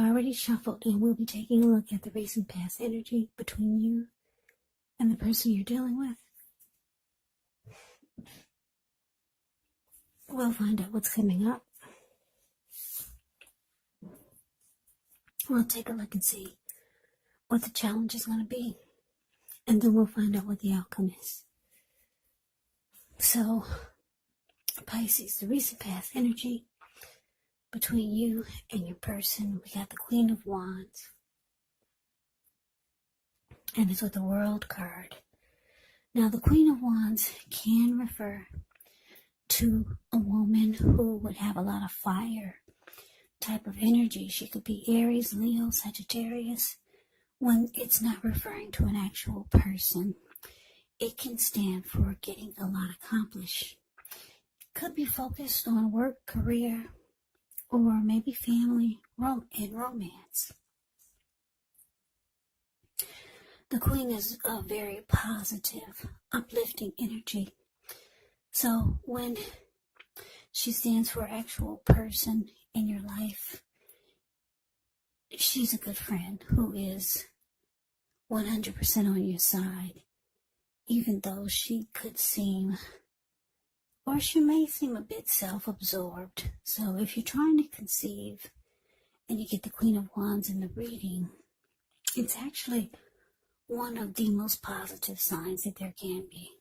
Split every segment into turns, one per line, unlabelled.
already shuffled, and we'll be taking a look at the recent past energy between you and the person you're dealing with. We'll find out what's coming up. We'll take a look and see what the challenge is going to be. And then we'll find out what the outcome is. So, Pisces, the recent past energy between you and your person. We got the Queen of Wands. And it's with the World card. Now, the Queen of Wands can refer to a woman who would have a lot of fire type of energy. She could be Aries, Leo, Sagittarius. When it's not referring to an actual person, it can stand for getting a lot accomplished. Could be focused on work, career, or maybe family and romance. The Queen is a very positive, uplifting energy. So when she stands for an actual person in your life, she's a good friend who is 100% on your side, even though she could seem, or she may seem a bit self-absorbed. So if you're trying to conceive and you get the Queen of Wands in the reading, it's actually one of the most positive signs that there can be.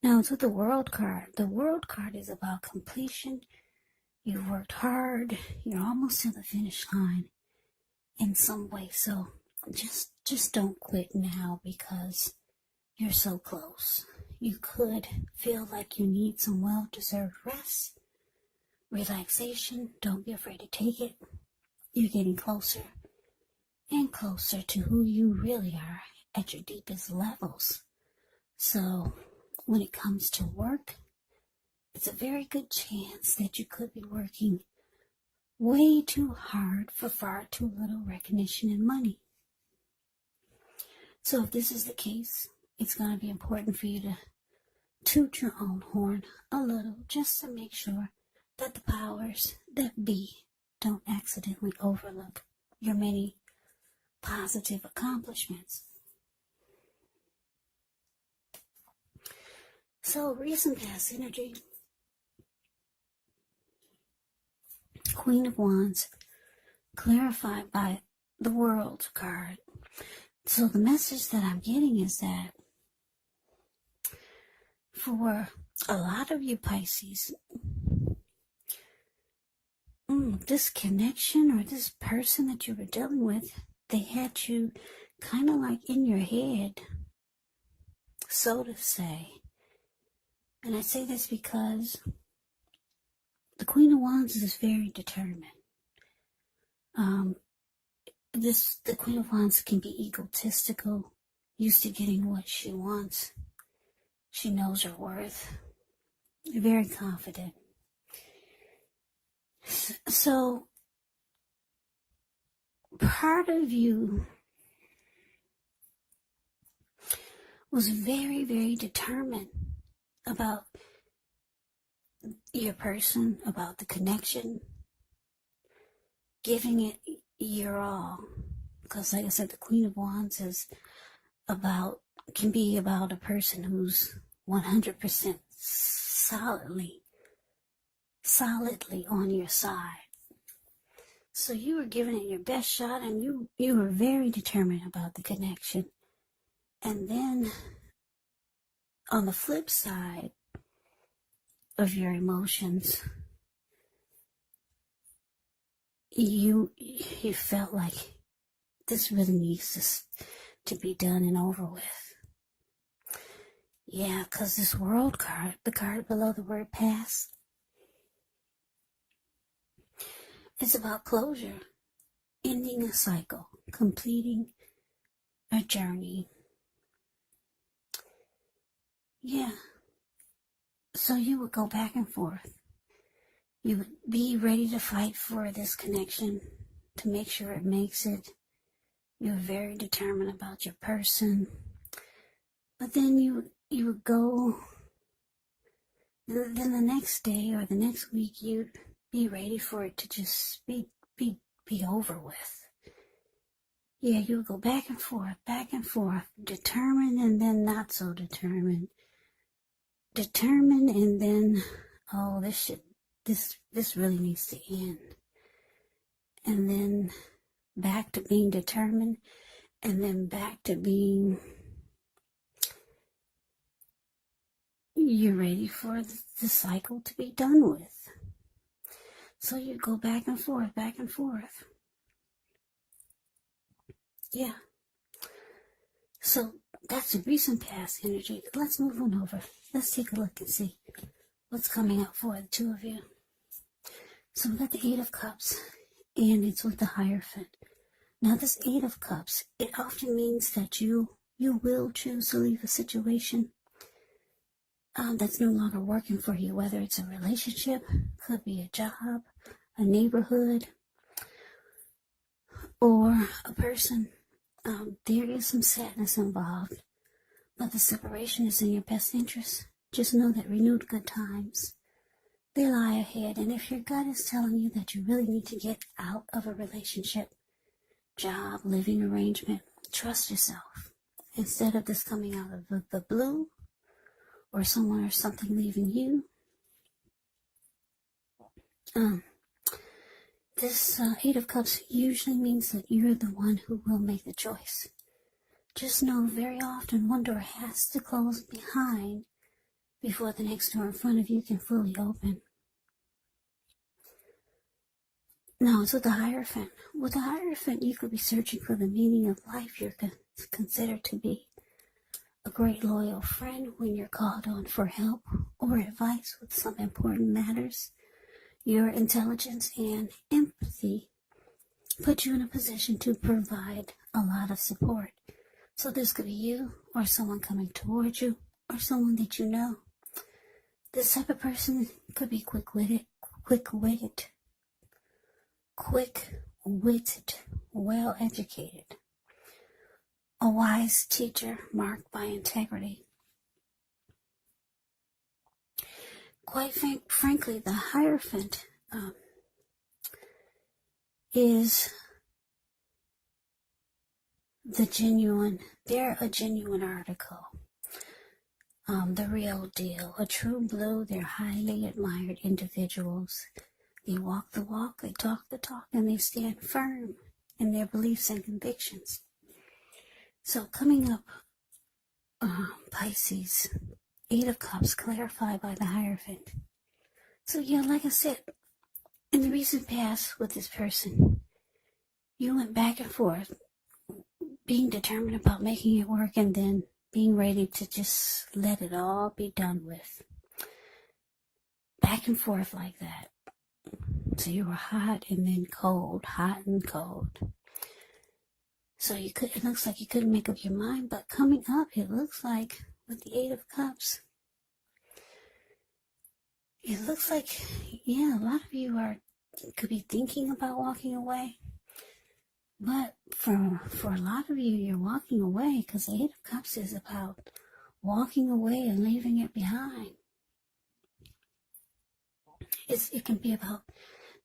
Now it's with the World card. The World card is about completion. You've worked hard. You're almost to the finish line in some way. So just don't quit now because you're so close. You could feel like you need some well-deserved rest, relaxation. Don't be afraid to take it. You're getting closer and closer to who you really are at your deepest levels. So when it comes to work, it's a very good chance that you could be working way too hard for far too little recognition and money. So if this is the case, it's going to be important for you to toot your own horn a little just to make sure that the powers that be don't accidentally overlook your many positive accomplishments. So, recent past energy. Queen of Wands, clarified by the World card. So the message that I'm getting is that for a lot of you Pisces, this connection or this person that you were dealing with, they had you kind of like in your head, so to say. And I say this because the Queen of Wands is very determined. The Queen of Wands can be egotistical, used to getting what she wants. She knows her worth. Very confident. So, part of you was very, very determined about your person, about the connection, giving it your all. Because like I said, the Queen of Wands is can be about a person who's 100% solidly on your side. So you were giving it your best shot, and you were very determined about the connection. And then on the flip side of your emotions, you felt like this really needs to be done and over with. Yeah, because this World card, the card below the word past, it's about closure, ending a cycle, completing a journey. Yeah. So you would go back and forth. You would be ready to fight for this connection, to make sure it makes it. You're very determined about your person. But then you would go, then the next day or the next week, you'd Be ready for it to just be over with. Yeah, you'll go back and forth, determined and then not so determined. Determined and then, oh, this really needs to end. And then back to being determined, and then back to being, you're ready for the cycle to be done with. So you go back and forth. Yeah. So that's the recent past energy. Let's move on over. Let's take a look and see what's coming up for the two of you. So we got the Eight of Cups, and it's with the Hierophant. Now this Eight of Cups, it often means that you will choose to leave a situation that's no longer working for you, whether it's a relationship, could be a job, a neighborhood, or a person. There is some sadness involved, but the separation is in your best interest. Just know that renewed good times, they lie ahead, and if your gut is telling you that you really need to get out of a relationship, job, living arrangement, trust yourself. Instead of this coming out of the blue, or someone or something leaving you, this Eight of Cups usually means that you're the one who will make the choice. Just know very often one door has to close behind before the next door in front of you can fully open. No, it's with the Hierophant. With the Hierophant, you could be searching for the meaning of life. You're considered to be a great loyal friend when you're called on for help or advice with some important matters. Your intelligence and empathy put you in a position to provide a lot of support. So this could be you or someone coming towards you or someone that you know. This type of person could be quick-witted, well-educated, a wise teacher marked by integrity. Quite frankly, the Hierophant is they're a genuine article, the real deal, a true blue. They're highly admired individuals. They walk the walk, they talk the talk, and they stand firm in their beliefs and convictions. So coming up, Pisces, Eight of Cups, clarified by the Hierophant. So yeah, like I said, in the recent past with this person, you went back and forth, being determined about making it work and then being ready to just let it all be done with. Back and forth like that. So you were hot and then cold, hot and cold. So it looks like you couldn't make up your mind, but coming up, it looks like with the Eight of Cups, it looks like, yeah, a lot of you could be thinking about walking away. But for a lot of you, you're walking away because the Eight of Cups is about walking away and leaving it behind. It can be about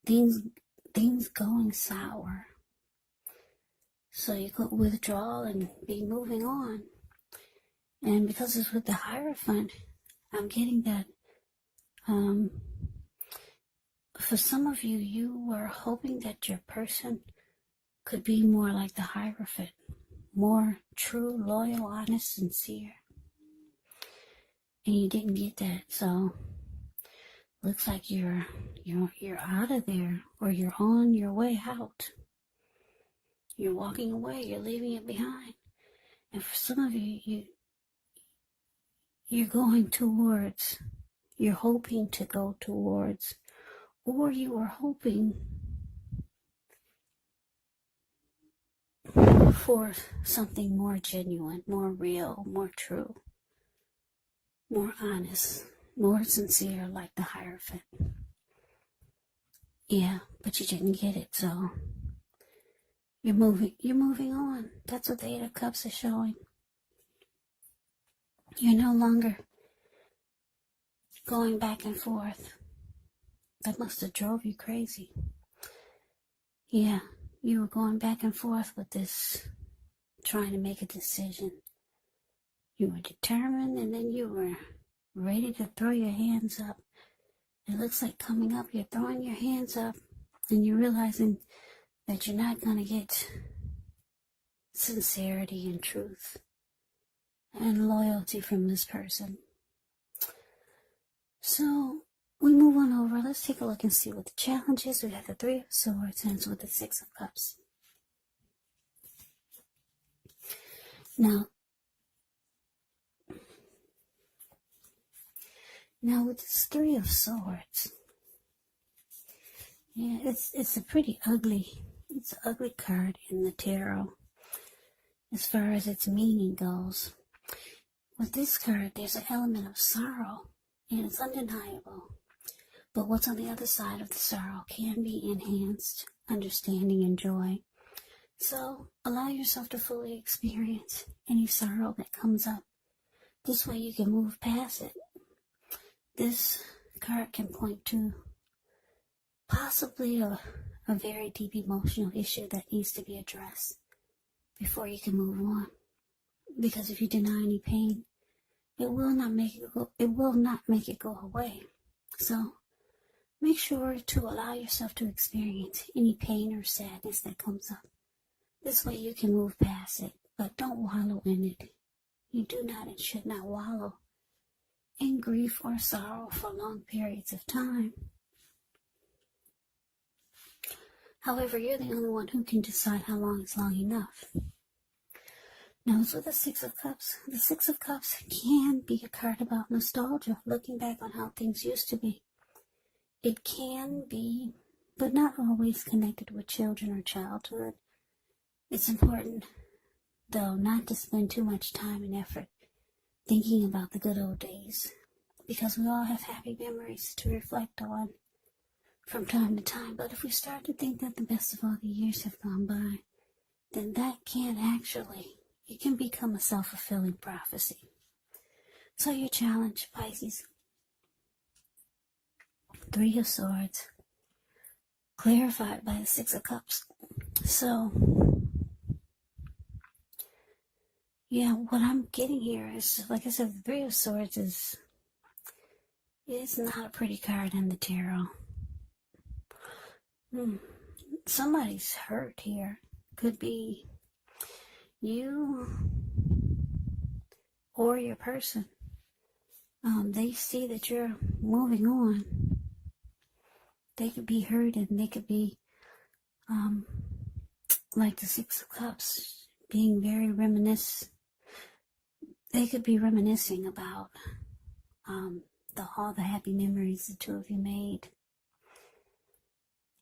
things going sour. So you could withdraw and be moving on. And because it's with the Hierophant, I'm getting that for some of you, you were hoping that your person could be more like the Hierophant, more true, loyal, honest, sincere. And you didn't get that, so looks like you're out of there, or you're on your way out. You're walking away, you're leaving it behind. And for some of you, you're going towards, you're hoping to go towards, or you are hoping for something more genuine, more real, more true, more honest, more sincere, like the Hierophant. Yeah, but you didn't get it, so you're moving on. That's what the Eight of Cups is showing. You're no longer going back and forth. That must have drove you crazy. Yeah, you were going back and forth with this, trying to make a decision. You were determined, and then you were ready to throw your hands up. It looks like coming up, you're throwing your hands up, and you're realizing that you're not going to get sincerity and truth and loyalty from this person. So we move on over. Let's take a look and see what the challenge is. We have the Three of Swords, and it's with the Six of Cups. Now with this Three of Swords, yeah, it's a pretty ugly, it's an ugly card in the tarot as far as its meaning goes. With this card, there's an element of sorrow, and it's undeniable. But what's on the other side of the sorrow can be enhanced understanding and joy. So allow yourself to fully experience any sorrow that comes up. This way you can move past it. This card can point to possibly a very deep emotional issue that needs to be addressed before you can move on. Because if you deny any pain, it will not make it go away. So make sure to allow yourself to experience any pain or sadness that comes up. This way you can move past it, but don't wallow in it. You do not and should not wallow in grief or sorrow for long periods of time. However, you're the only one who can decide how long is long enough. Now, it's with the Six of Cups. The Six of Cups can be a card about nostalgia, looking back on how things used to be. It can be, but not always, connected with children or childhood. It's important, though, not to spend too much time and effort thinking about the good old days, because we all have happy memories to reflect on from time to time. But if we start to think that the best of all the years have gone by, then that it can become a self-fulfilling prophecy. So your challenge, Pisces, Three of Swords, clarified by the Six of Cups. So, yeah, what I'm getting here is, like I said, the Three of Swords is not a pretty card in the tarot. Somebody's hurt here. Could be you or your person. They see that you're moving on. They could be hurt, and they could be like the Six of Cups, being very They could be reminiscing about all the happy memories the two of you made.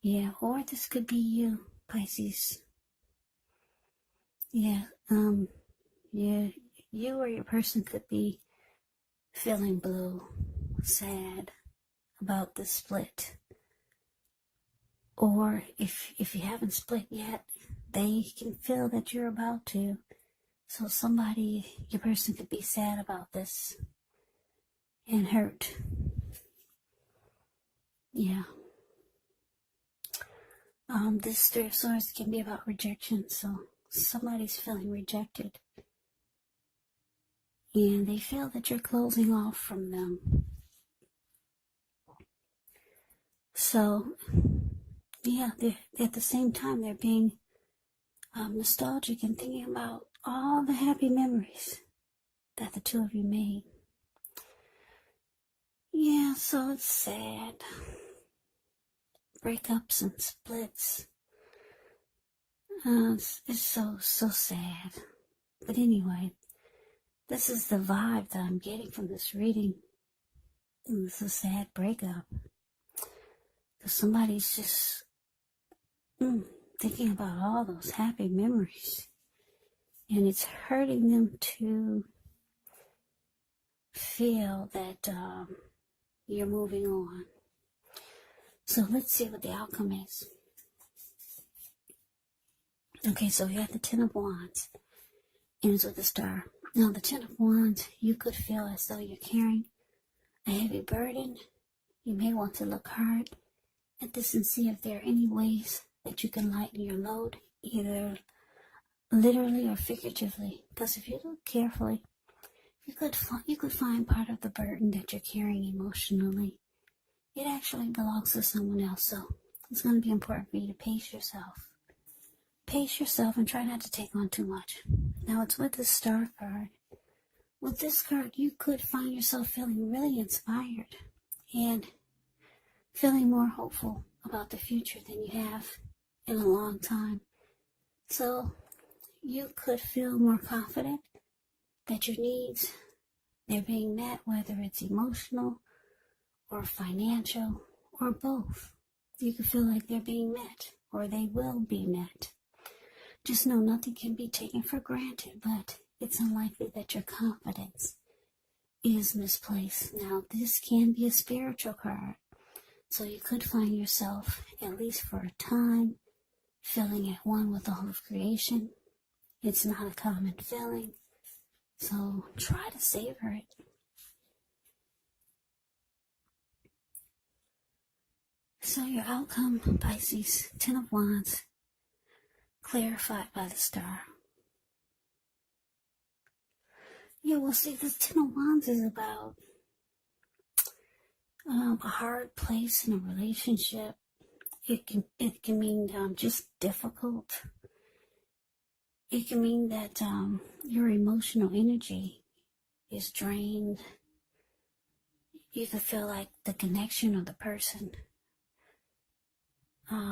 Yeah, or this could be you, Pisces. Yeah, you or your person could be feeling blue, sad about the split. Or if you haven't split yet, they can feel that you're about to. So your person could be sad about this and hurt. Yeah. This Three of Swords can be about rejection, so somebody's feeling rejected. And they feel that you're closing off from them. So, yeah, at the same time, they're being nostalgic and thinking about all the happy memories that the two of you made. Yeah, so it's sad. Breakups and splits. It's so sad. But anyway, this is the vibe that I'm getting from this reading. It's a sad breakup. Because somebody's just thinking about all those happy memories. And it's hurting them to feel that you're moving on. So let's see what the outcome is. Okay, so you have the Ten of Wands. Ends with a star. Now, the Ten of Wands, you could feel as though you're carrying a heavy burden. You may want to look hard at this and see if there are any ways that you can lighten your load, either literally or figuratively. Because if you look carefully, you could find part of the burden that you're carrying emotionally. It actually belongs to someone else, so it's going to be important for you to pace yourself. Pace yourself and try not to take on too much. Now it's with the Star card. With this card, you could find yourself feeling really inspired and feeling more hopeful about the future than you have in a long time. So you could feel more confident that your needs, they're being met, whether it's emotional or financial or both. You could feel like they're being met or they will be met. Just know nothing can be taken for granted, but it's unlikely that your confidence is misplaced. Now, this can be a spiritual card, so you could find yourself, at least for a time, feeling at one with all of creation. It's not a common feeling, so try to savor it. So your outcome, Pisces, 10 of Wands, clarified by the Star. Yeah, well, see, the 10 of Wands is about a hard place in a relationship. It can mean just difficult. It can mean that your emotional energy is drained. You could feel like the connection of the person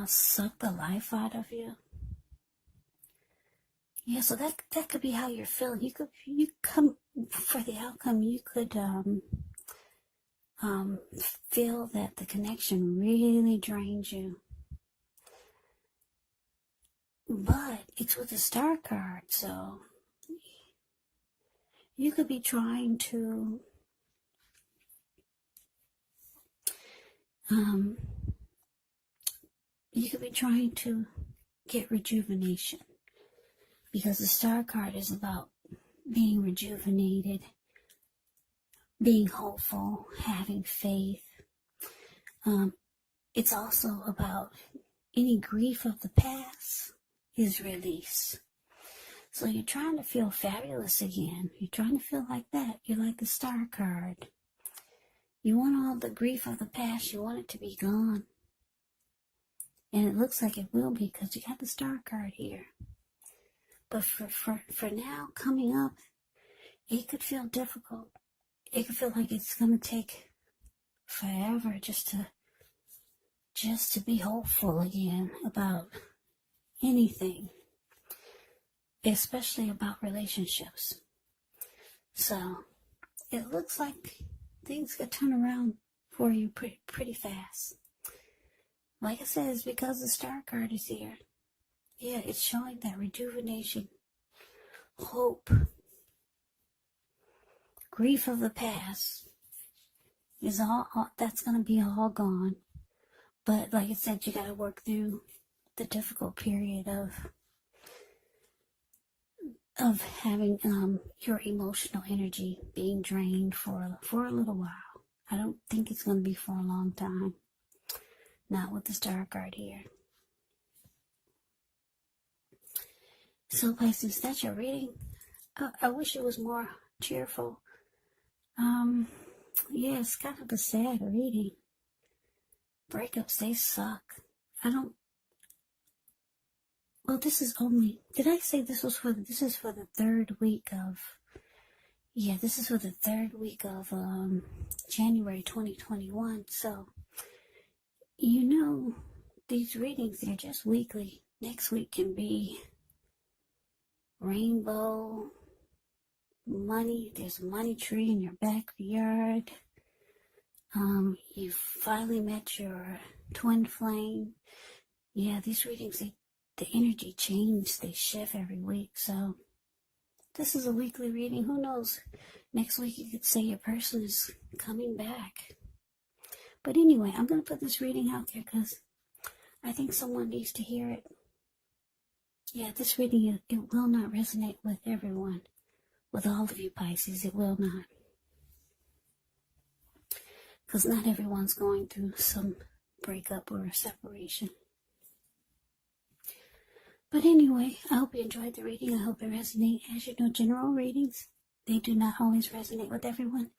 suck the life out of you. Yeah, so that could be how you're feeling. You come for the outcome. You could feel that the connection really drains you. But it's with the Star card, so you could be trying to get rejuvenation, because the Star card is about being rejuvenated, being hopeful, having faith. It's also about any grief of the past is released. So you're trying to feel fabulous again. You're trying to feel like that. You're like the Star card. You want all the grief of the past. You want it to be gone. And it looks like it will be, because you got the Star card here. But for now, coming up, it could feel difficult. It could feel like it's going to take forever just to be hopeful again about anything, especially about relationships. So it looks like things could turn around for you pretty fast. Like I said, it's because the Star card is here. Yeah, it's showing that rejuvenation, hope, grief of the past is all that's going to be all gone. But like I said, you got to work through the difficult period of having your emotional energy being drained for a little while. I don't think it's going to be for a long time. Not with the Star card here. So Pisces, that's your reading. I wish it was more cheerful. Yeah, it's kind of a sad reading. Breakups, they suck. Well, this is did I say this is for the third week of, this is for the third week of January 2021. So, these readings, they're just weekly. Next week can be rainbow, money. There's a money tree in your backyard. You finally met your twin flame. Yeah, these readings, the energy change, they shift every week. So this is a weekly reading. Who knows? Next week you could say your person is coming back. But anyway, I'm going to put this reading out there because I think someone needs to hear it. Yeah, this reading, it will not resonate with everyone. With all of you Pisces, it will not. Because not everyone's going through some breakup or a separation. But anyway, I hope you enjoyed the reading. I hope it resonated. As you know, general readings, they do not always resonate with everyone.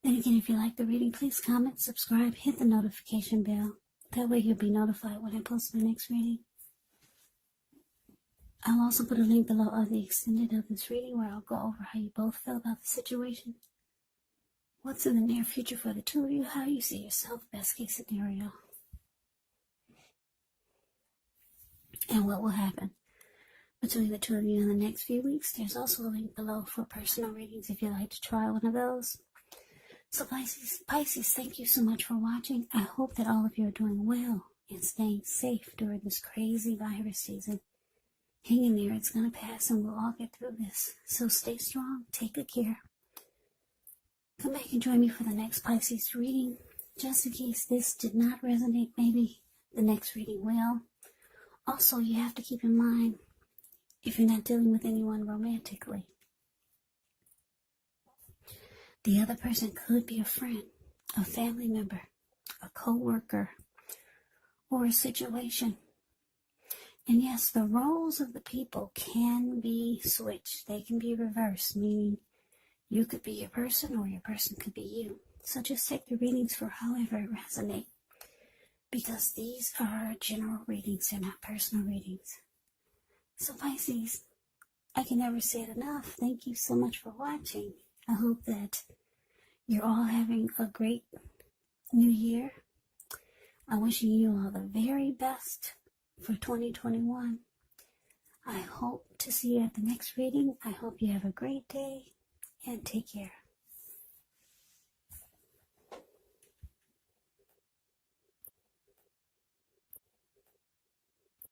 Then again, if you like the reading, please comment, subscribe, hit the notification bell. That way you'll be notified when I post my next reading. I'll also put a link below of the extended of this reading where I'll go over how you both feel about the situation. What's in the near future for the two of you, how you see yourself, best case scenario. And what will happen between the two of you in the next few weeks. There's also a link below for personal readings if you'd like to try one of those. So Pisces, thank you so much for watching. I hope that all of you are doing well and staying safe during this crazy virus season. Hang in there, it's going to pass and we'll all get through this. So stay strong, take good care. Come back and join me for the next Pisces reading. Just in case this did not resonate, maybe the next reading will. Also, you have to keep in mind, if you're not dealing with anyone romantically, the other person could be a friend, a family member, a co-worker, or a situation. And yes, the roles of the people can be switched. They can be reversed, meaning you could be your person or your person could be you. So just take the readings for however it resonates. Because these are general readings, they're not personal readings. So Pisces, I can never say it enough. Thank you so much for watching. I hope that you're all having a great new year. I'm wishing you all the very best for 2021. I hope to see you at the next reading. I hope you have a great day and take care.